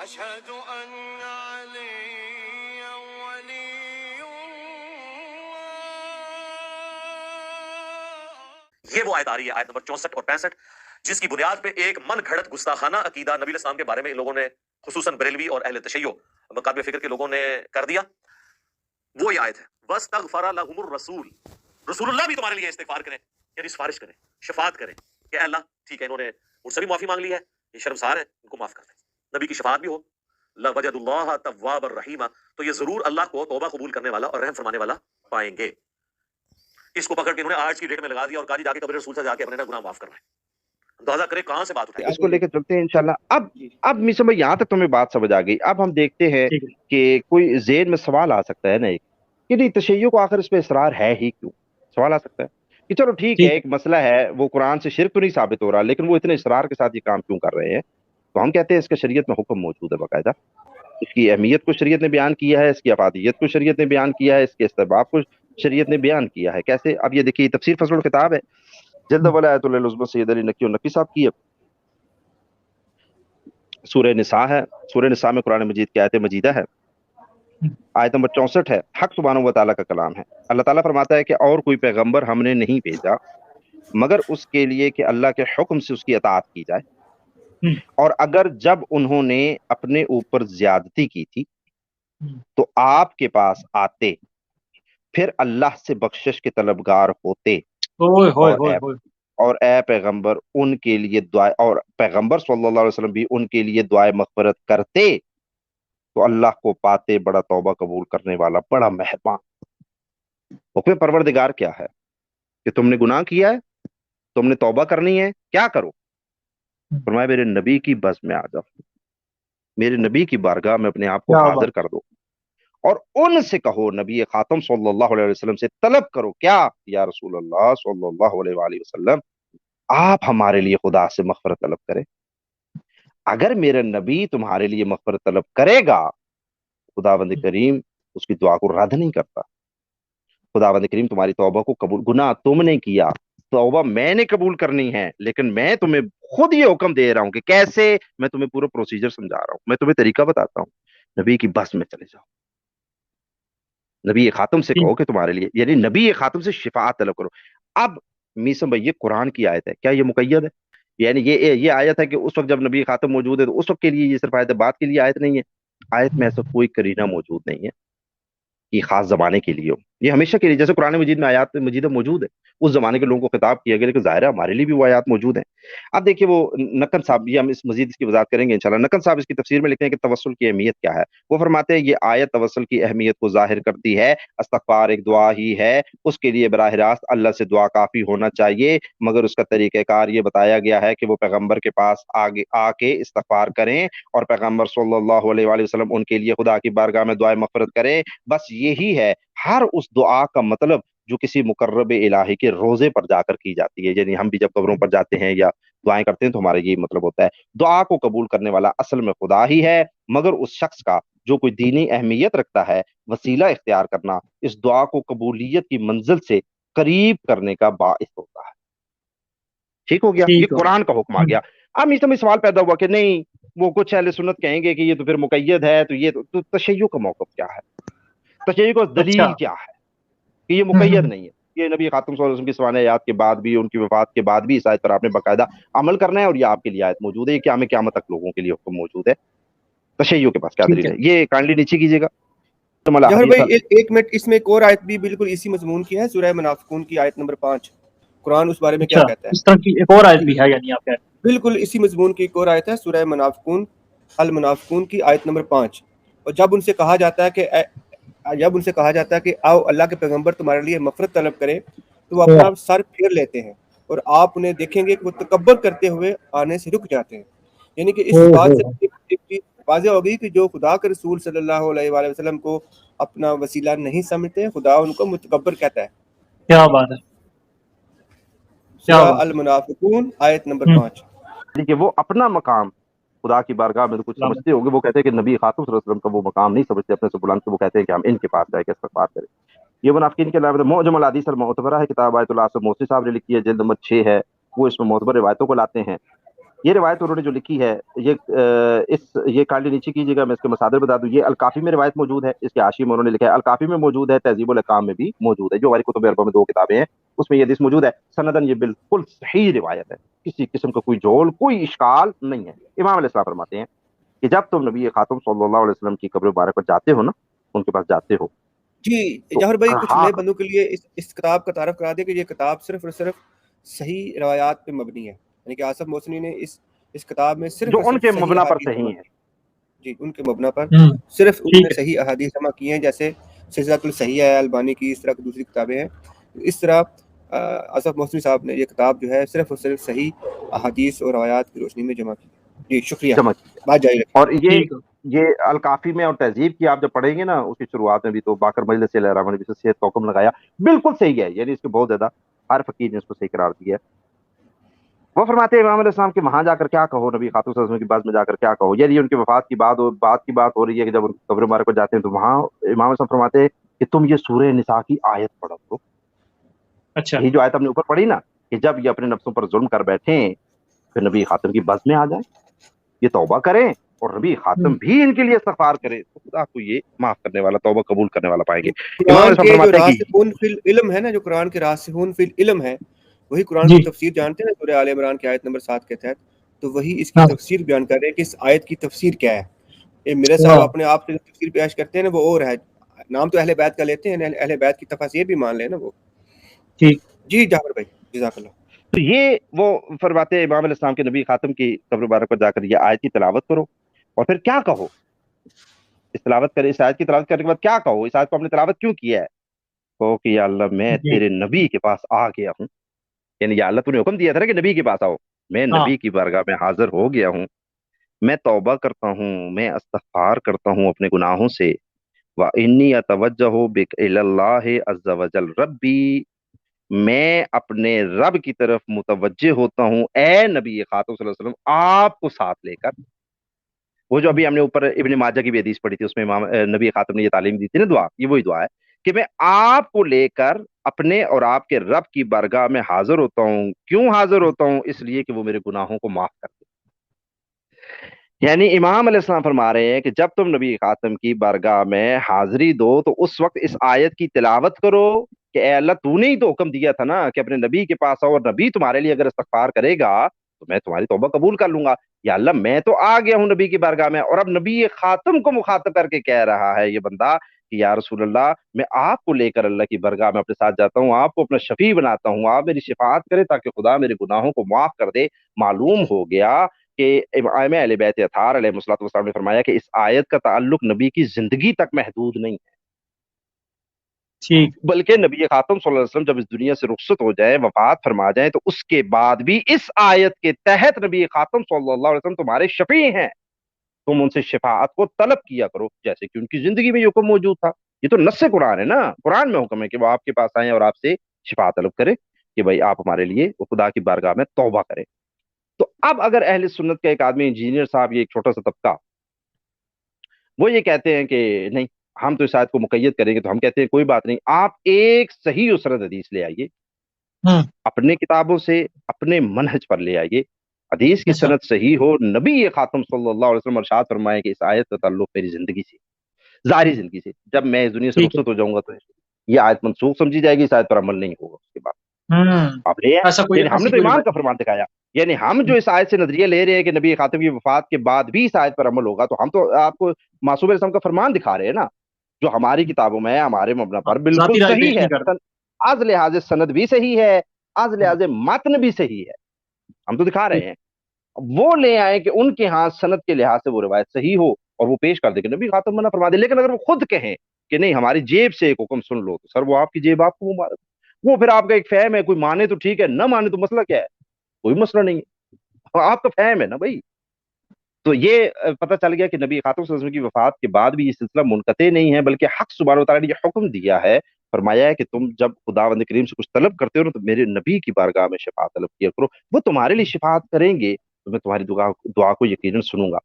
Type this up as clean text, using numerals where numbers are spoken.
أشهد أن عليا ولي الله. یہ وہ آیت آ رہی ہے، آیت نمبر 64 اور 65، جس کی بنیاد پہ ایک من گھڑت گستاخانہ عقیدہ نبی علیہ السلام کے بارے میں ان لوگوں نے، خصوصاً بریلوی اور اہل تشیع مقابل فکر کے لوگوں نے کر دیا. وہ یہ آیت ہے، وَاسْتَغْفَرَ لَهُمُ الرَّسُولُ، رسول اللہ بھی تمہارے لیے استغفار کریں، یعنی سفارش کریں، شفاعت کریں کہ اے اللہ ٹھیک ہے انہوں نے مجھ سے بھی معافی مانگ لی ہے، یہ شرمسار ہے، ان کو معاف کر دیں. نبی کی شفاعت بھی ہو، لَوَجَدُ اللَّهَ تَوَّابًا رَحِيمًا، تو یہ ضرور اللہ کو توبہ قبول کرنے والا اور رحم فرمانے والا پائیں گے. اس کو پکڑ کے انہوں نے آج کی ڈیٹ میں لگا دیا اور کہا جی جا کے قبر رسول سے جا کے اپنے گناہ معاف کر رہے ہیں. اندازہ کرے کہاں سے بات اٹھائی. اس کو لے کے چلتے ہیں انشاءاللہ. اب میسم بھائی یہاں تک تمہیں بات سمجھ آ گئی. اب ہم دیکھتے ہیں کہ کوئی ذہن میں سوال آ سکتا ہے نا ایک کہ نہیں تشیع کو آخر اس پہ اصرار ہے ہی کیوں؟ سوال آ سکتا ہے کہ چلو ٹھیک ہے ایک مسئلہ ہے، وہ قرآن سے شرک تو نہیں ثابت ہو رہا، لیکن وہ اتنے اصرار کے ساتھ یہ کام کیوں کر رہے ہیں؟ تو ہم کہتے ہیں اس کا شریعت میں حکم موجود ہے باقاعدہ، اس کی اہمیت کو شریعت نے بیان کیا ہے، اس کی افادیت کو شریعت نے بیان کیا ہے، اس کے استحباب کو شریعت نے بیان کیا ہے. کیسے؟ اب یہ دیکھیے تفسیر فصل الکتاب ہے، جلد اول آیت العظمت سید علی نقی النقی صاحب کی ہے، سورہ نساء ہے. سورہ نساء میں قرآن مجید کی آیت مجیدہ ہے، آیت نمبر 64 ہے. حق سبحانہ و تعالیٰ کا کلام ہے. اللہ تعالیٰ فرماتا ہے کہ اور کوئی پیغمبر ہم نے نہیں بھیجا مگر اس کے لیے کہ اللہ کے حکم سے اس کی اطاعت کی جائے، اور اگر جب انہوں نے اپنے اوپر زیادتی کی تھی تو آپ کے پاس آتے، پھر اللہ سے بخشش کے طلبگار ہوتے، اور اے پیغمبر ان کے لیے دعا، اور پیغمبر صلی اللہ علیہ وسلم بھی ان کے لیے دعائے مغفرت کرتے تو اللہ کو پاتے بڑا توبہ قبول کرنے والا، بڑا مہربان. حکم پروردگار کیا ہے کہ تم نے گناہ کیا ہے، تم نے توبہ کرنی ہے، کیا کرو؟ فرمایا میرے نبی کی بز میں آ جاؤ، میرے نبی کی بارگاہ میں اپنے آپ کو حاضر کر دو اور ان سے کہو، نبی خاتم صلی اللہ علیہ وسلم سے طلب کرو، کیا؟ یا رسول اللہ صلی اللہ علیہ وآلہ وسلم آپ ہمارے لیے خدا سے مغفرت طلب کریں. اگر میرا نبی تمہارے لیے مغفرت طلب کرے گا، خداوند کریم اس کی دعا کو رد نہیں کرتا. خداوند کریم تمہاری توبہ کو قبول، گناہ تم نے کیا، توبہ میں نے قبول کرنی ہے، لیکن میں تمہیں خود یہ حکم دے رہا ہوں کہ کیسے، میں تمہیں پورا پروسیجر سمجھا رہا ہوں، میں تمہیں طریقہ بتاتا ہوں. نبی کی بس میں چلے جاؤ، نبی خاتم سے کہو کہ تمہارے لیے، یعنی نبی خاتم سے شفاعت طلب کرو. اب میسم بھائی یہ قرآن کی آیت ہے، کیا یہ مقید ہے؟ یعنی یہ آیت ہے کہ اس وقت جب نبی خاتم موجود ہے تو اس وقت کے لیے یہ صرف آیت بات کے لیے آیت نہیں ہے. آیت میں ایسا کوئی کرینہ موجود نہیں ہے کہ خاص زمانے کے لیے ہو، یہ ہمیشہ کے لیے. جیسے قرآن مجید میں آیات مجیدہ موجود ہے، اس زمانے کے لوگوں کو خطاب کیا گیا، لیکن ظاہر ہے ہمارے لیے بھی وہ آیات موجود ہیں. اب دیکھیے وہ نقن صاحب، یہ ہم اس کی وضاحت کریں گے انشاءاللہ. نقن صاحب اس کی تفسیر میں لکھتے ہیں کہ توسل کی اہمیت کیا ہے. وہ فرماتے ہیں یہ آیت توسل کی اہمیت کو ظاہر کرتی ہے. استغفار ایک دعا ہی ہے، اس کے لیے براہ راست اللہ سے دعا کافی ہونا چاہیے، مگر اس کا طریقہ کار یہ بتایا گیا ہے کہ وہ پیغمبر کے پاس آگے آ کے استغفار کریں اور پیغمبر صلی اللہ علیہ وآلہ وسلم ان کے لیے خدا کی بارگاہ میں دعائے مغفرت کریں. بس یہی ہے ہر اس دعا کا مطلب جو کسی مقرب الہی کے روزے پر جا کر کی جاتی ہے. یعنی ہم بھی جب قبروں پر جاتے ہیں یا دعائیں کرتے ہیں تو ہمارا یہی مطلب ہوتا ہے. دعا کو قبول کرنے والا اصل میں خدا ہی ہے، مگر اس شخص کا جو کوئی دینی اہمیت رکھتا ہے، وسیلہ اختیار کرنا اس دعا کو قبولیت کی منزل سے قریب کرنے کا باعث ہوتا ہے. ٹھیک ہو گیا، یہ قرآن کا حکم آ گیا. اب اس میں سوال پیدا ہوا کہ نہیں وہ کچھ اہل سنت کہیں گے کہ یہ تو پھر مقید ہے، تو یہ تو تشیع کا موقف کیا ہے؟ تشیع کو دلیل کیا ہے کہ یہ مقید نہیں ہے؟ یہ نبی خاتم صلی اللہ علیہ وسلم کی سوانح حیات کے بعد بھی، ان کی وفات کے بعد بھی اس آیت پر آپ نے باقاعدہ عمل کرنا ہے، اور یہ آپ کے لیے آیت موجود ہے، یہ قیامت تک لوگوں کے لیے حکم موجود ہے. تشیع کے پاس کیا دلیل ہے؟ یہ کائنڈلی نیچے کیجیے گا. ظاہر بھائی ایک منٹ، اس میں ایک اور آیت بھی بالکل اسی مضمون کی ہے، سورہ منافقون کی آیت نمبر 5. قرآن اس بارے میں کیا کہتا ہے؟ اس طرح کی ایک اور آیت بھی ہے، یعنی آپ کہہ رہے ہیں بالکل اسی مضمون کی ایک اور آیت ہے، سورہ منافقون المنافقون کی آیت نمبر 5. اور جب ان سے کہا جاتا ہے کہ آؤ اللہ کے پیغمبر تمہارے لیے مغفرت طلب کرے، تو وہ اپنا سر پھیر لیتے ہیں اور آپ انہیں دیکھیں گے کہ وہ تکبر کرتے ہوئے آنے سے رک جاتے ہیں. یعنی کہ اس بات سے ایک چیز واضح ہوگی کہ جو خدا کے رسول صلی اللہ علیہ وآلہ وسلم کو اپنا وسیلہ نہیں سمجھتے، خدا ان کو متکبر کہتا ہے. کیا بات ہے. سورہ المنافقون آیت نمبر 5. کہ وہ اپنا مقام خدا کی بارگاہ میں کچھ سمجھتے ہوں گے. وہ کہتے ہیں کہ نبی خاتم صلی اللہ علیہ وسلم کا وہ مقام نہیں سمجھتے اپنے سے بلند، تو وہ کہتے ہیں کہ ہم ان کے پاس جائے کے استغفار کریں. یہ منافقین کے علاوہ معجم الحدیث المعتبرہ ہے، کتاب آیت اللہ سے موسی صاحب نے لکھی ہے، جلد نمبر 6 ہے. وہ اس میں معتبر روایتوں کو لاتے ہیں. یہ روایت انہوں نے جو لکھی ہے یہ کانڈی نیچے کیجیے گا، میں اس کے مصادر بتا دوں. یہ الکافی میں روایت موجود ہے، اس کے حاشیے میں انہوں نے لکھا ہے. الکافی میں موجود ہے، تہذیب الاحکام میں بھی موجود ہے، جو ہماری کتب اربعہ میں 2 کتابیں ہیں اس میں یہ حدیث موجود ہے. سندن یہ بالکل صحیح روایت ہے، کسی قسم کا کوئی جھول، کوئی اشکال نہیں ہے. امام علیہ السلام فرماتے ہیں کہ جب تم نبی خاتم صلی اللہ علیہ وسلم کی قبر مبارک پر جاتے ہو نا، ان کے پاس جاتے ہو جی تو جوہر بھائی، کچھ ہاں نئے بندوں کے لیے اس کتاب کا تعارف کرا دیں کہ یہ کتاب صرف اور صرف صحیح روایات پہ مبنی ہے. یعنی کہ آصف محسنی نے اس کتاب میں صرف جو اور ان صرف کے صحیح مبنا پر احادیث جمع صحیح ہے. کی. جی، ان کے مبنا پر صرف انہوں ٹھیک نے ہے. صحیح احادیث جمع کی ہیں، جیسے سلسلۃ الصحیح ہے البانی کی، اس طرح کی دوسری کتابیں ہیں. اس طرح آصف محسنی صاحب نے یہ کتاب جو ہے صرف اور صرف صحیح احادیث اور روایات کی روشنی میں جمع کی. جی شکریہ، جمع کی ہے. بات جاری رکھیں. اور ٹھیک ہے. یہ الکافی میں اور تہذیب کی آپ جب پڑھیں گے نا، اس کی شروعات میں بھی تو باقر مجلس الرحمن نے صحت کا حکم لگایا، بالکل صحیح ہے. یعنی اس کے بہت زیادہ ہر فقیر نے اس کو صحیح قرار دیا ہے. وہ فرماتے ہیں امام علیہ السلام کہ وہاں جا کر کیا کہو، نبی خاتون صلی اللہ علیہ وسلم کی بات میں جا کر کیا کہو. یعنی ان کی وفات کی بات ہو رہی ہے کہ جب ان قبر مبارک کو جاتے ہیں تو وہاں امام علیہ السلام فرماتے ہیں کہ تم یہ سورہ نساء کی آیت پڑھو تو. اچھا. یہی جو آیت ہم نے اوپر پڑھی نا کہ جب یہ اپنے نفسوں پر ظلم کر بیٹھیں پھر نبی خاتم کی بز میں آ جائیں، یہ توبہ کریں اور نبی خاتم بھی ان کے لیے استغفار کرے تو خدا کو یہ معاف کرنے والا، توبہ قبول کرنے والا پائیں گے. امام علیہ قرآن السلام کے جو فرماتے ہیں کہ راسخون فی العلم ہے نا، جو قرآن کے راسخون فی العلم ہے، وہی قرآن جی. کی تفسیر جانتے ہیں سورہ آل عمران کی آیت نمبر 7 کے تحت. تو وہی اس کی ہاں. تفسیر بیان کر رہے ہیں کہ اس آیت کی تفسیر کیا ہے. یہ میرے ہاں. صاحب اپنے آپ سے جو تفسیر پیش کرتے ہیں نا وہ اور ہے، نام تو اہل بیت کا لیتے ہیں، اہل بیت کی تفاسیر بھی مان لیں نا وہ. ٹھیک. جی جعفر بھائی، جزاک اللہ. تو یہ وہ فرماتے ہیں امام علیہ السلام کے نبی خاتم کی قبر مبارک پر جا کر یہ آیت کی تلاوت کرو اور پھر کیا کہو. اس آیت کی تلاوت کرنے کے بعد کیا کہو، اس آیت کو ہم نے تلاوت کیوں کیا ہے. کہو کہ یا اللہ میں جی. تیرے نبی کے پاس آ گیا ہوں. یعنی یا اللہ تو نے حکم دیا تھا نا کہ نبی کے پاس آؤ، میں ہاں. نبی کی بارگاہ میں حاضر ہو گیا ہوں. میں توبہ کرتا ہوں، میں استغفار کرتا ہوں اپنے گناہوں سے. وَإِنِّي أَتَوَجَّهُ بِكَ إِلَى اللَّهِ عَزَّ وَجَلَّ رَبِّي، میں اپنے رب کی طرف متوجہ ہوتا ہوں اے نبی خاتم صلی اللہ علیہ وسلم آپ کو ساتھ لے کر. وہ جو ابھی ہم نے اوپر ابن ماجہ کی بھی حدیث پڑھی تھی، اس میں امام نبی خاتم نے یہ تعلیم دی تھی نا، دعا، یہ وہی دعا ہے کہ میں آپ کو لے کر اپنے اور آپ کے رب کی بارگاہ میں حاضر ہوتا ہوں. کیوں حاضر ہوتا ہوں؟ اس لیے کہ وہ میرے گناہوں کو معاف کر دے. یعنی امام علیہ السلام فرما رہے ہیں کہ جب تم نبی خاتم کی بارگاہ میں حاضری دو تو اس وقت اس آیت کی تلاوت کرو کہ اے اللہ تو نے ہی تو حکم دیا تھا نا کہ اپنے نبی کے پاس آؤ، اور نبی تمہارے لیے اگر استغفار کرے گا تو میں تمہاری توبہ قبول کر لوں گا. یا اللہ میں تو آ گیا ہوں نبی کی بارگاہ میں، اور اب نبی خاتم کو مخاطب کر کے کہہ رہا ہے یہ بندہ کہ یا رسول اللہ میں آپ کو لے کر اللہ کی بارگاہ میں اپنے ساتھ جاتا ہوں، آپ کو اپنا شفیع بناتا ہوں، آپ میری شفاعت کرے تاکہ خدا میرے گناہوں کو معاف کر دے. معلوم ہو گیا کہ ائمہ اہل بیت اطہار علیہ الصلوۃ والسلام نے فرمایا کہ اس آیت کا تعلق نبی کی زندگی تک محدود نہیں ہے، ٹھیک. بلکہ نبی خاتم صلی اللہ علیہ وسلم جب اس دنیا سے رخصت ہو جائیں، وفات فرما جائیں، تو اس کے بعد بھی اس آیت کے تحت نبی خاتم صلی اللہ علیہ وسلم تمہارے شفیع ہیں، تم ان سے شفاعت کو طلب کیا کرو جیسے کہ ان کی زندگی میں یہ حکم موجود تھا. یہ تو نص قرآن ہے نا، قرآن میں حکم ہے کہ وہ آپ کے پاس آئیں اور آپ سے شفاعت طلب کرے کہ بھائی آپ ہمارے لیے خدا کی بارگاہ میں توبہ کریں. تو اب اگر اہل سنت کا ایک آدمی انجینئر صاحب، یہ ایک چھوٹا سا طبقہ، وہ یہ کہتے ہیں کہ نہیں ہم تو اس آیت کو مقید کریں گے، تو ہم کہتے ہیں کوئی بات نہیں، آپ ایک صحیح اسرد حدیث لے آئیے اپنے کتابوں سے، اپنے منہج پر لے آئیے، حدیث کی اچھا. سند صحیح ہو، نبی خاتم صلی اللہ علیہ وسلم ارشاد فرمائے کہ اس آیت کا تعلق میری زندگی سے، ظاہری زندگی سے، جب میں اس دنیا سے ٹھیک ہے. رخصت ہو جاؤں گا تو یہ آیت منسوخ سمجھی جائے گی، اس آیت پر عمل نہیں ہوگا اس کے بعد. آپ لے آئے، ایسا کوئی یعنی ہم نے ایسی تو کوئی ایمان روایت کا فرمان دکھایا. یعنی ہم جو اس آیت سے نظریہ لے رہے ہیں کہ نبی خاتم کی وفات کے بعد بھی اس آیت پر عمل ہوگا، تو ہم تو آپ کو معصوم علیہ السلام کا فرمان دکھا رہے ہیں نا، جو ہماری کتابوں میں ہمارے مبنا پر بالکل ذاتی رائے پیش صحیح ہے، نہیں کرتے. از لحاظ سند بھی صحیح ہے، از لحاظ متن بھی صحیح ہے، ہم تو دکھا رہے ہیں. وہ لے آئے کہ ان کے ہاں سند کے لحاظ سے وہ روایت صحیح ہو اور وہ پیش کر دے کہ نبی خاتم منع فرما دے. لیکن اگر وہ خود کہیں کہ نہیں ہماری جیب سے ایک حکم سن لو، تو سر وہ آپ کی جیب آپ کو مبارک، وہ پھر آپ کا ایک فہم ہے، کوئی مانے تو ٹھیک ہے، نہ مانے تو مسئلہ کیا ہے؟ کوئی مسئلہ نہیں ہے، آپ کا فہم ہے نا بھائی. تو یہ پتہ چل گیا کہ نبی خاتم صلی اللہ علیہ وسلم کی وفات کے بعد بھی یہ سلسلہ منقطع نہیں ہے، بلکہ حق سبحانہ وتعالی نے یہ حکم دیا ہے، فرمایا ہے کہ تم جب خداوند کریم سے کچھ طلب کرتے ہو نا تو میرے نبی کی بارگاہ میں شفاعت طلب کیا کرو، وہ تمہارے لیے شفاعت کریں گے تو میں تمہاری دعا کو یقیناً سنوں گا.